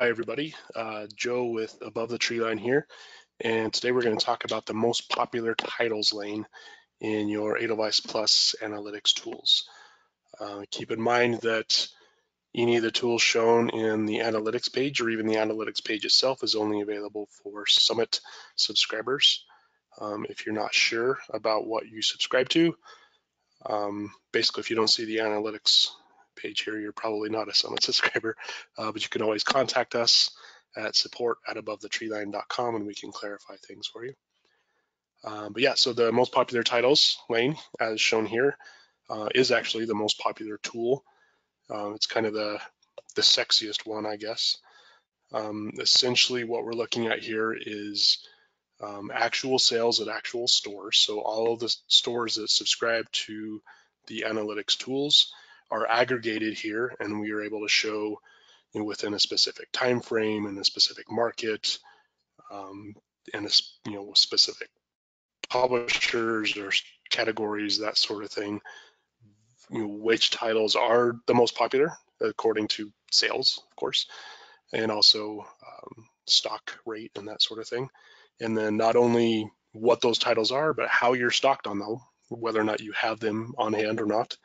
Hi everybody, Joe with Above the Tree Line here, and today we're going to talk about the most popular titles lane in your Edelweiss Plus Analytics tools. Keep in mind that any of the tools shown in the analytics page or even the analytics page itself is only available for Summit subscribers. If you're not sure about what you subscribe to, basically if you don't see the analytics page here, you're probably not a Summit subscriber, but you can always contact us at support@abovethetreeline.com and we can clarify things for you. But yeah, so the most popular titles lane, as shown here, is actually the most popular tool. It's kind of the sexiest one, I guess. Essentially what we're looking at here is actual sales at actual stores. So all of the stores that subscribe to the analytics tools are aggregated here, and we are able to show within a specific time frame and a specific market and a specific publishers or categories, that sort of thing, which titles are the most popular according to sales, of course, and also stock rate and that sort of thing. And then not only what those titles are, but how you're stocked on them, whether or not you have them on hand or not,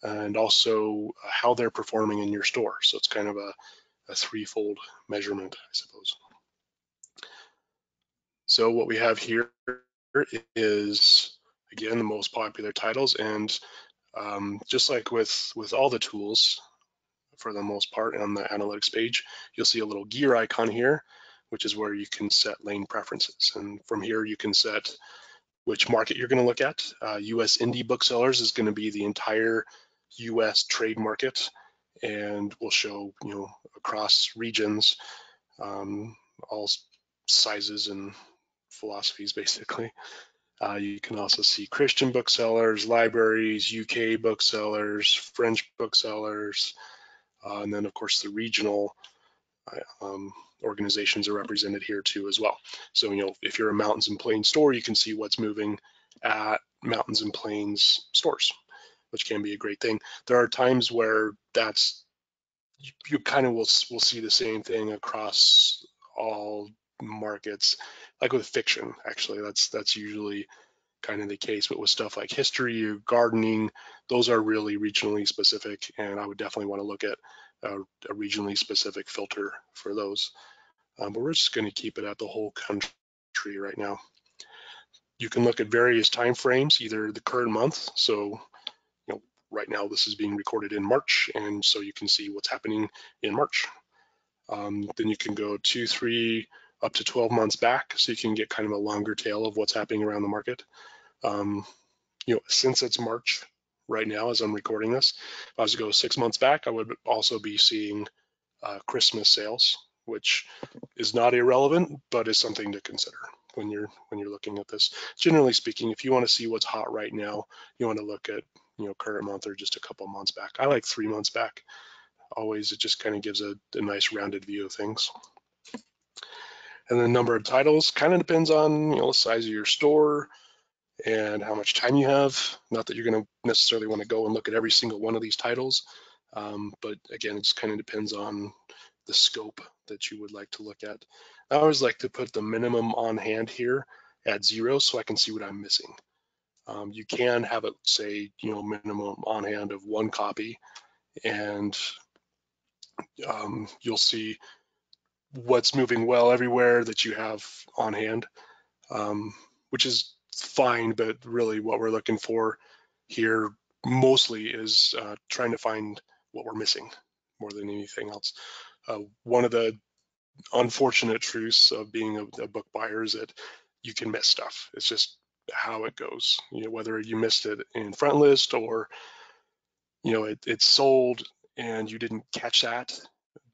and also how they're performing in your store. So it's kind of a threefold measurement, I suppose. So what we have here is, again, the most popular titles, and just like with all the tools, for the most part on the analytics page, you'll see a little gear icon here, which is where you can set lane preferences. And from here, you can set which market you're going to look at. US indie booksellers is going to be the entire US trade market, and we'll show, across regions, all sizes and philosophies, basically. You can also see Christian booksellers, libraries, UK booksellers, French booksellers, and then, of course, the regional organizations are represented here too as well. So, if you're a Mountains and Plains store, you can see what's moving at Mountains and Plains stores, which can be a great thing. There are times where you kind of will see the same thing across all markets, like with fiction. Actually, that's usually kind of the case, but with stuff like history or gardening, those are really regionally specific, and I would definitely want to look at a regionally specific filter for those. But we're just going to keep it at the whole country right now. You can look at various time frames, either the current month, so right now this is being recorded in March, and so you can see what's happening in March. Then you can go 2, 3, up to 12 months back, so you can get kind of a longer tail of what's happening around the market. Since it's March right now, as I'm recording this, if I was to go 6 months back, I would also be seeing Christmas sales, which is not irrelevant, but is something to consider when you're looking at this. Generally speaking, if you want to see what's hot right now, you want to look at current month or just a couple months back. I like 3 months back. Always, it just kind of gives a nice rounded view of things. And the number of titles kind of depends on the size of your store and how much time you have. Not that you're going to necessarily want to go and look at every single one of these titles, but again, it just kind of depends on the scope that you would like to look at. I always like to put the minimum on hand here at 0 so I can see what I'm missing. You can have it say, minimum on hand of 1 copy, and you'll see what's moving well everywhere that you have on hand, which is fine, but really what we're looking for here mostly is trying to find what we're missing more than anything else. One of the unfortunate truths of being a book buyer is that you can miss stuff. It's just how it goes. Whether you missed it in front list or it's sold and you didn't catch that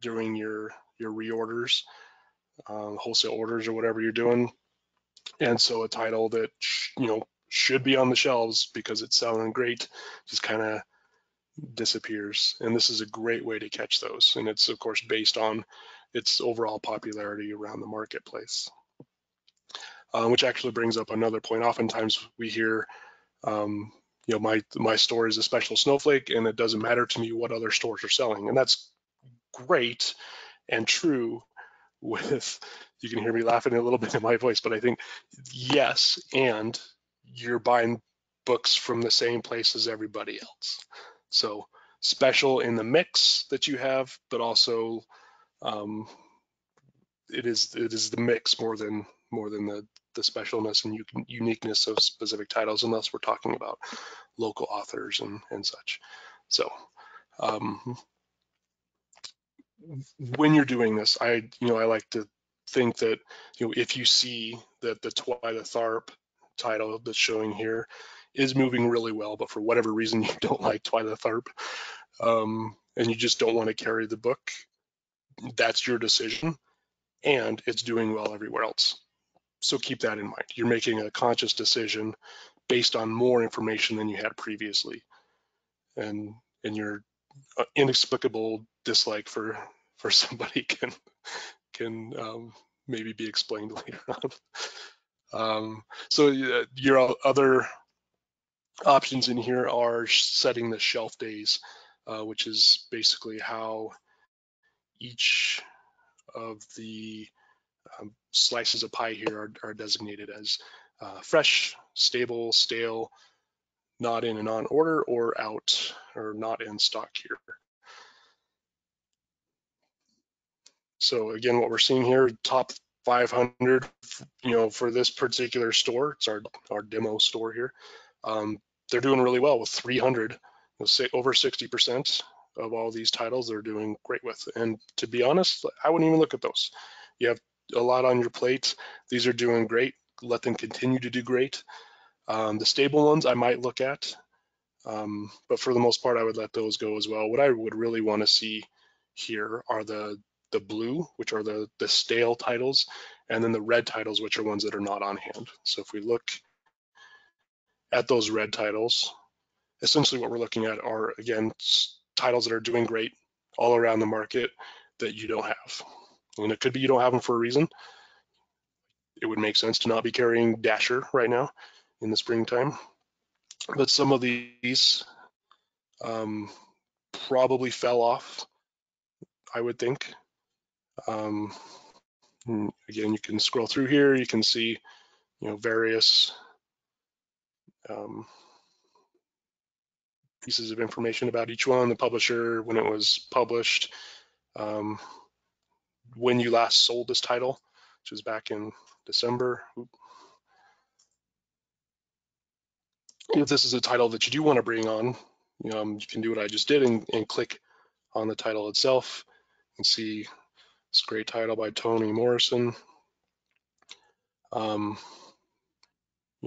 during your reorders, wholesale orders or whatever you're doing, and so a title that should be on the shelves because it's selling great just kind of disappears. And this is a great way to catch those, and it's of course based on its overall popularity around the marketplace, which actually brings up another point. Oftentimes we hear my store is a special snowflake and it doesn't matter to me what other stores are selling, and that's great and true with, you can hear me laughing a little bit in my voice, but I think yes, and you're buying books from the same place as everybody else. So special in the mix that you have, but also it is the mix more than the specialness and uniqueness of specific titles, unless we're talking about local authors and such. So when you're doing this, I like to think that if you see that the Twyla Tharp title that's showing here is moving really well, but for whatever reason you don't like Twyla Tharp, and you just don't want to carry the book, that's your decision, and it's doing well everywhere else. So keep that in mind. You're making a conscious decision based on more information than you had previously, and your inexplicable dislike for somebody can maybe be explained later on. So your other options in here are setting the shelf days, which is basically how each of the slices of pie here are designated as fresh, stable, stale, not in and on order, or out, or not in stock here. So again, what we're seeing here, top 500, for this particular store, it's our demo store here. They're doing really well with 300, say over 60% of all these titles they're doing great with. And to be honest, I wouldn't even look at those. You have a lot on your plate. These are doing great. Let them continue to do great. The stable ones I might look at, but for the most part, I would let those go as well. What I would really want to see here are the blue, which are the stale titles, and then the red titles, which are ones that are not on hand. So if we look at those red titles, essentially what we're looking at are, again, titles that are doing great all around the market that you don't have. And it could be you don't have them for a reason. It would make sense to not be carrying Dasher right now in the springtime. But some of these probably fell off, I would think. Again, you can scroll through here. You can see, various pieces of information about each one, the publisher, when it was published, when you last sold this title, which was back in December. If this is a title that you do want to bring on, you can do what I just did and click on the title itself and see this great title by Toni Morrison. You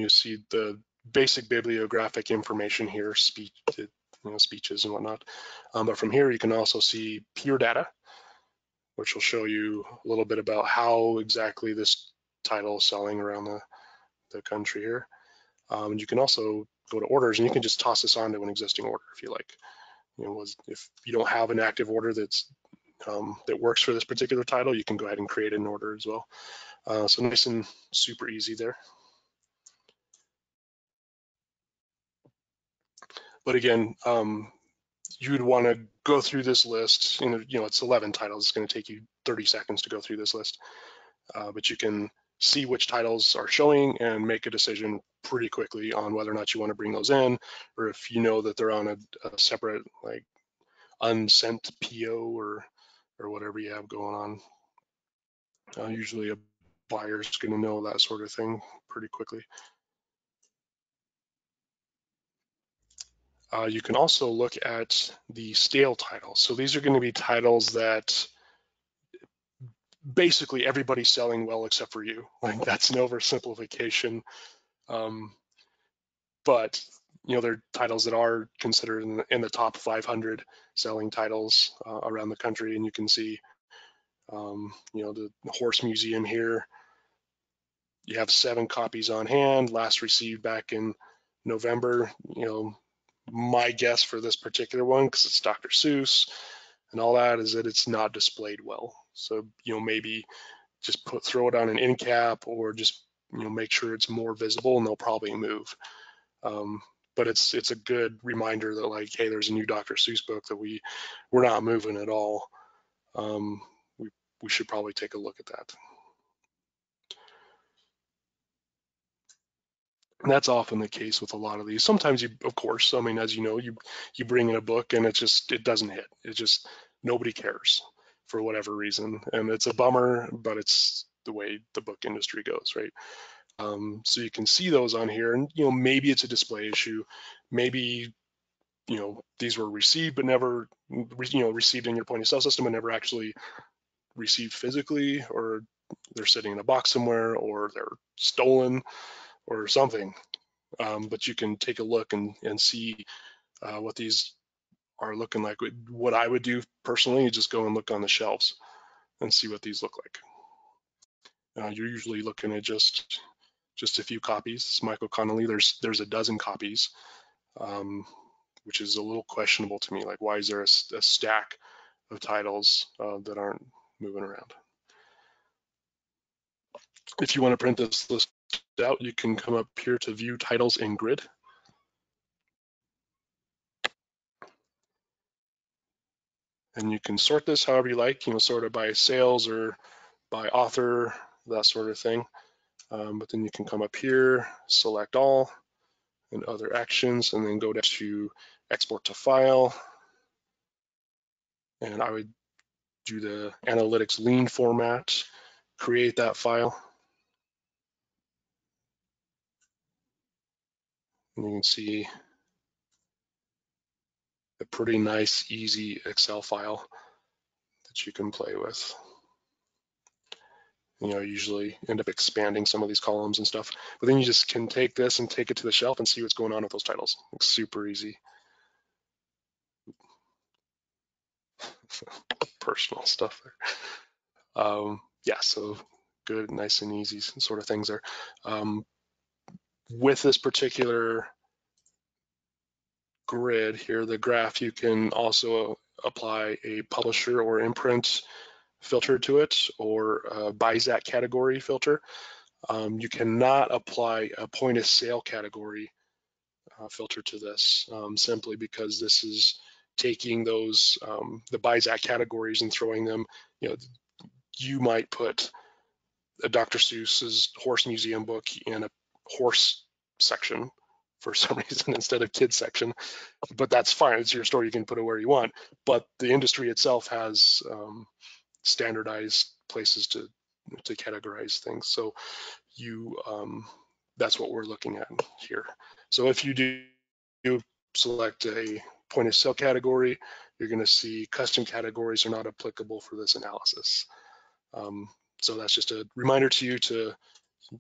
see the basic bibliographic information here, speeches and whatnot. But from here, you can also see peer data, which will show you a little bit about how exactly this title is selling around the country here. And you can also go to orders, and you can just toss this onto an existing order if you like. If you don't have an active order that's that works for this particular title, you can go ahead and create an order as well. So nice and super easy there. But again, you would want to go through this list. It's 11 titles. It's going to take you 30 seconds to go through this list. But you can see which titles are showing and make a decision pretty quickly on whether or not you want to bring those in, or if you know that they're on a separate, like, unsent PO or whatever you have going on. Usually a buyer's going to know that sort of thing pretty quickly. You can also look at the stale titles. So these are going to be titles that basically everybody's selling well except for you. Like, that's an oversimplification. But they're titles that are considered in the top 500 selling titles around the country. And you can see, the Horse Museum here. You have 7 copies on hand, last received back in November. My guess for this particular one, because it's Dr. Seuss and all that, is that it's not displayed well. So, maybe just throw it on an end cap, or just, make sure it's more visible, and they'll probably move. But it's a good reminder that, like, hey, there's a new Dr. Seuss book that we're not moving at all. We we should probably take a look at that. And that's often the case with a lot of these. Sometimes you, of course, I mean, as you know, you bring in a book and it doesn't hit. It just, nobody cares for whatever reason. And it's a bummer, but it's the way the book industry goes, right? So you can see those on here, and maybe it's a display issue. Maybe these were received but never received in your point of sale system and never actually received physically, or they're sitting in a box somewhere, or they're stolen or something. But you can take a look and see what these are looking like. What I would do personally is just go and look on the shelves and see what these look like. You're usually looking at just a few copies. It's Michael Connolly. There's a dozen copies, which is a little questionable to me. Like, why is there a stack of titles that aren't moving around? If you want to print this list out, you can come up here to view titles in grid. And you can sort this however you like, sort it by sales or by author, that sort of thing. But then you can come up here, select all and other actions, and then go down to export to file. And I would do the analytics lean format, create that file. And you can see a pretty nice, easy Excel file that you can play with. I usually end up expanding some of these columns and stuff, but then you just can take this and take it to the shelf and see what's going on with those titles. It's super easy. Personal stuff there. Yeah, so good, nice and easy sort of things there. With this particular grid here, the graph, you can also apply a publisher or imprint filter to it, or a BISAC category filter. You cannot apply a point of sale category filter to this, simply because this is taking those the BISAC categories and throwing them. You might put a Dr. Seuss's Horse Museum book in a horse section for some reason instead of kids section, but that's fine. It's your store. You can put it where you want. But the industry itself has standardized places to categorize things. So that's what we're looking at here. So if you do select a point of sale category, you're going to see custom categories are not applicable for this analysis. So that's just a reminder to you to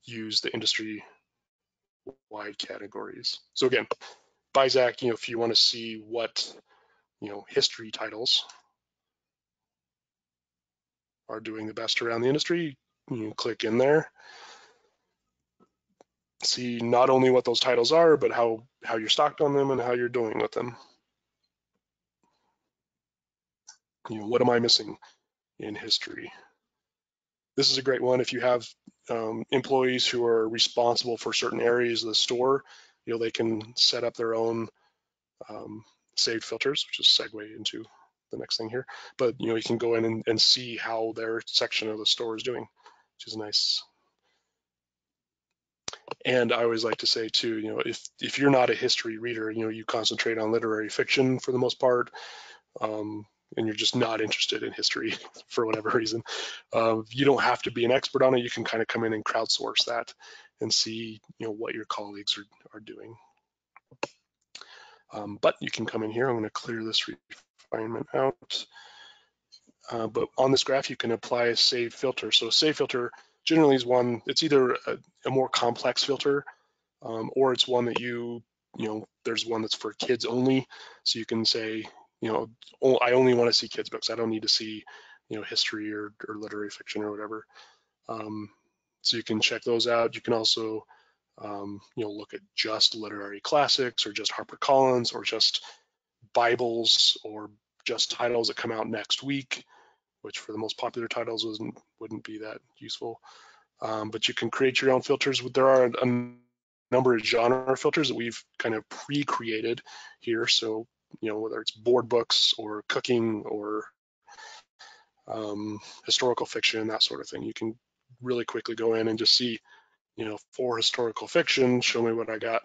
use the industry-wide categories. So again, BISAC, if you want to see what history titles are doing the best around the industry, you click in there. See not only what those titles are, but how you're stocked on them and how you're doing with them. What am I missing in history? This is a great one if you have employees who are responsible for certain areas of the store. They can set up their own saved filters, which is segue into the next thing here. But you can go in and see how their section of the store is doing, which is nice. And I always like to say too, if you're not a history reader, you concentrate on literary fiction for the most part, and you're just not interested in history for whatever reason, you don't have to be an expert on it. You can kind of come in and crowdsource that and see what your colleagues are doing. But you can come in here. I'm going to clear this refinement out. But on this graph, you can apply a save filter. So a save filter generally is one, it's either a more complex filter, or it's one that there's one that's for kids only. So you can say, I only want to see kids books. I don't need to see, history or literary fiction or whatever. So you can check those out. You can also, look at just literary classics or just HarperCollins or just Bibles or just titles that come out next week, which for the most popular titles wouldn't be that useful. But you can create your own filters. There are a number of genre filters that we've kind of pre-created here. So, whether it's board books or cooking or historical fiction, that sort of thing. You can really quickly go in and just see, for historical fiction, show me what I got,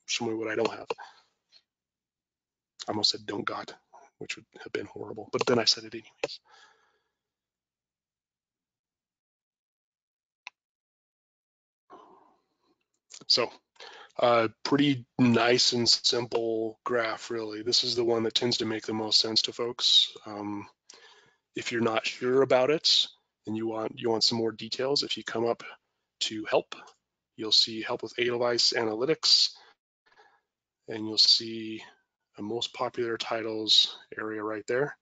show me what I don't have. I almost said don't got, which would have been horrible, but then I said it anyways. So pretty nice and simple graph, really. This is the one that tends to make the most sense to folks. If you're not sure about it and you want some more details, if you come up to help, you'll see help with Edelweiss+Analytics, and you'll see the most popular titles area right there.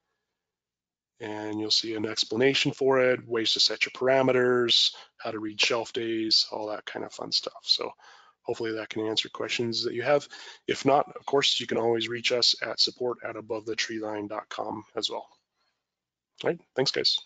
And you'll see an explanation for it, ways to set your parameters, how to read shelf days, all that kind of fun stuff. So hopefully that can answer questions that you have. If not, of course, you can always reach us at support@abovethetreeline.com as well. All right, thanks guys.